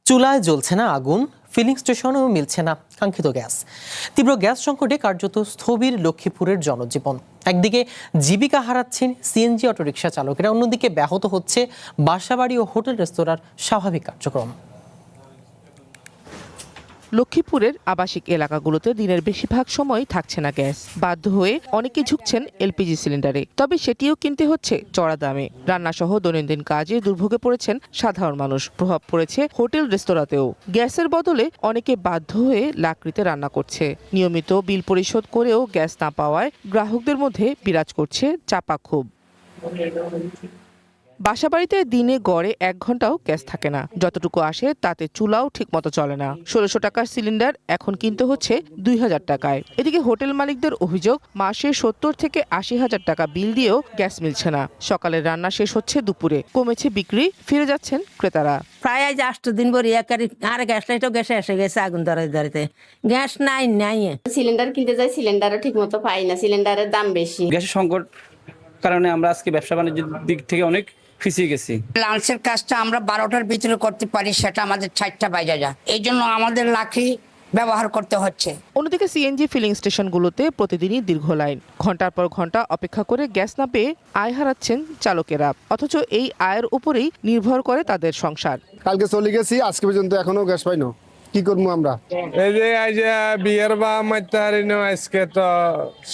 চুলায় জ্বলছে না আগুন, ফিলিং স্টেশনেও মিলছে না কাঙ্ক্ষিত গ্যাস। তীব্র গ্যাস সংকটে কার্যত স্থবির লক্ষ্মীপুরের জনজীবন। একদিকে জীবিকা হারাচ্ছেন সিএনজি অটোরিকশা চালকেরা, অন্যদিকে ব্যাহত হচ্ছে বাসাবাড়ি ও হোটেল রেস্তোরাঁর স্বাভাবিক কার্যক্রম। লক্ষ্মীপুরের আবাসিক এলাকাগুলোতে দিনের বেশিরভাগ সময় থাকছে না গ্যাস। বাধ্য হয়ে অনেকে ঝুঁকছেন এলপিজি সিলিন্ডারে, তবে সেটিও কিনতে হচ্ছে চড়া দামে। রান্নাসহ দৈনন্দিন কাজে দুর্ভোগে পড়েছেন সাধারণ মানুষ। প্রভাব পড়েছে হোটেল রেস্তোরাঁতেও। গ্যাসের বদলে অনেকে বাধ্য হয়ে লাকড়িতে রান্না করছে। নিয়মিত বিল পরিশোধ করেও গ্যাস না পাওয়ায় গ্রাহকদের মধ্যে বিরাজ করছে চাপা ক্ষোভ। বাসাবাড়িতে দিনে গড়ে 1 ঘন্টাও গ্যাস থাকে না। যতটুকু আসে তাতে চুলাও ঠিকমতো চলে না। 1600 টাকার সিলিন্ডার এখন কিনতে হচ্ছে 2000 টাকায়। এদিকে হোটেল মালিকদের অভিযোগ, মাসে 70 থেকে 80,000 টাকা বিল দিয়েও গ্যাস মিলছে না। সকালের রান্না শেষ হচ্ছে দুপুরে, কমেছে বিক্রি, ফিরে যাচ্ছেন ক্রেতারা। প্রায় আজ 8 দিন ভরি আর গ্যাস লাইটও গ্যাসে এসে গেছে আগুন ধরাতে গ্যাস নাই। সিলিন্ডার কিনতে যাই, সিলিন্ডারও ঠিক মতো পাই না, সিলিন্ডারের দাম বেশি। গ্যাসের সংকট কারণে আমরা আজকে ব্যবসা বাণিজ্যের দিক থেকে অনেক পিছিয়ে গেছি। লাঞ্চের কাজটা আমরা 12টার ভিতরে করতে পারি, সেটা আমাদের 4টা বাজে যায়। এই জন্য আমাদের লাকড়ি ব্যবহার করতে হচ্ছে। অন্যদিকে সিএনজি ফিলিং স্টেশনগুলোতে প্রতিদিনই দীর্ঘ লাইন। ঘন্টার পর ঘন্টা অপেক্ষা করে গ্যাস না পেয়ে আয় হারাচ্ছেন চালকেরা। অথচ এই আয়ের উপরেই নির্ভর করে তাদের সংসার। কালকে চলে গেছি, আজকে পর্যন্ত এখনো গ্যাস পাই না। কি করবো আমরা? এই যে বিয়ের বা মাইতারি আজকে তো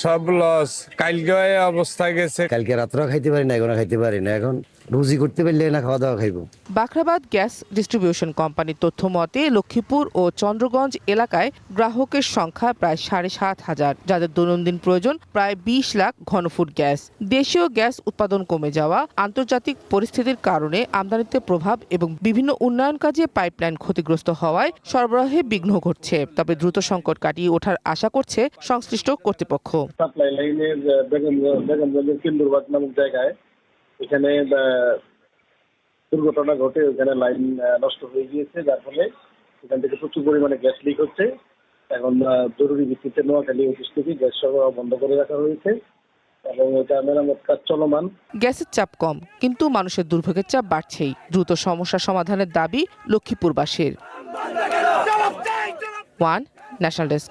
সব লস। কালকে অবস্থা গেছে। কালকে রাত্রেও খাইতে পারি না, এখনো খাইতে পারি না। এখন রুজি করতে পারলে না খাওয়া দাওয়া খাইবো। বাখরাবাদ গ্যাস ডিস্ট্রিবিউশন কোম্পানির তথ্য মতে লক্ষ্মীপুর ও চন্দ্রগঞ্জ এলাকায় গ্রাহকের সংখ্যা প্রায় 7,500, যাদের দৈনন্দিন প্রয়োজন প্রায় 20 লাখ ঘনফুট গ্যাস। দেশীয় গ্যাস উৎপাদন কমে যাওয়া, আন্তর্জাতিক পরিস্থিতির কারণে আমদানিতে প্রভাব এবং বিভিন্ন উন্নয়ন কাজে পাইপলাইন ক্ষতিগ্রস্ত হওয়ায় সরবরাহে বিঘ্ন ঘটছে। তবে দ্রুত সংকট কাটিয়ে ওঠার আশা করছে সংশ্লিষ্ট কর্তৃপক্ষ। সাপ্লাই লাইনের বেগমগঞ্জের কিন্দুরবাগ নামক জায়গায় এখানে দুর্ঘটনা ঘটে, ওখানে লাইন নষ্ট হয়ে গিয়েছে, যার ফলে এখান থেকে প্রচুর পরিমাণে গ্যাস লিক হচ্ছে। এখন জরুরি ভিত্তিতে নোয়াখালী অফিস থেকে গ্যাস সরবরাহ বন্ধ করে রাখা হয়েছে এবং এটা মেরামত কাজ চলমান। গ্যাসের চাপ কম, কিন্তু মানুষের দুর্ভোগের চাপ বাড়ছেই। দ্রুত সমস্যা সমাধানের দাবি লক্ষ্মীপুরবাসীর। One national desk.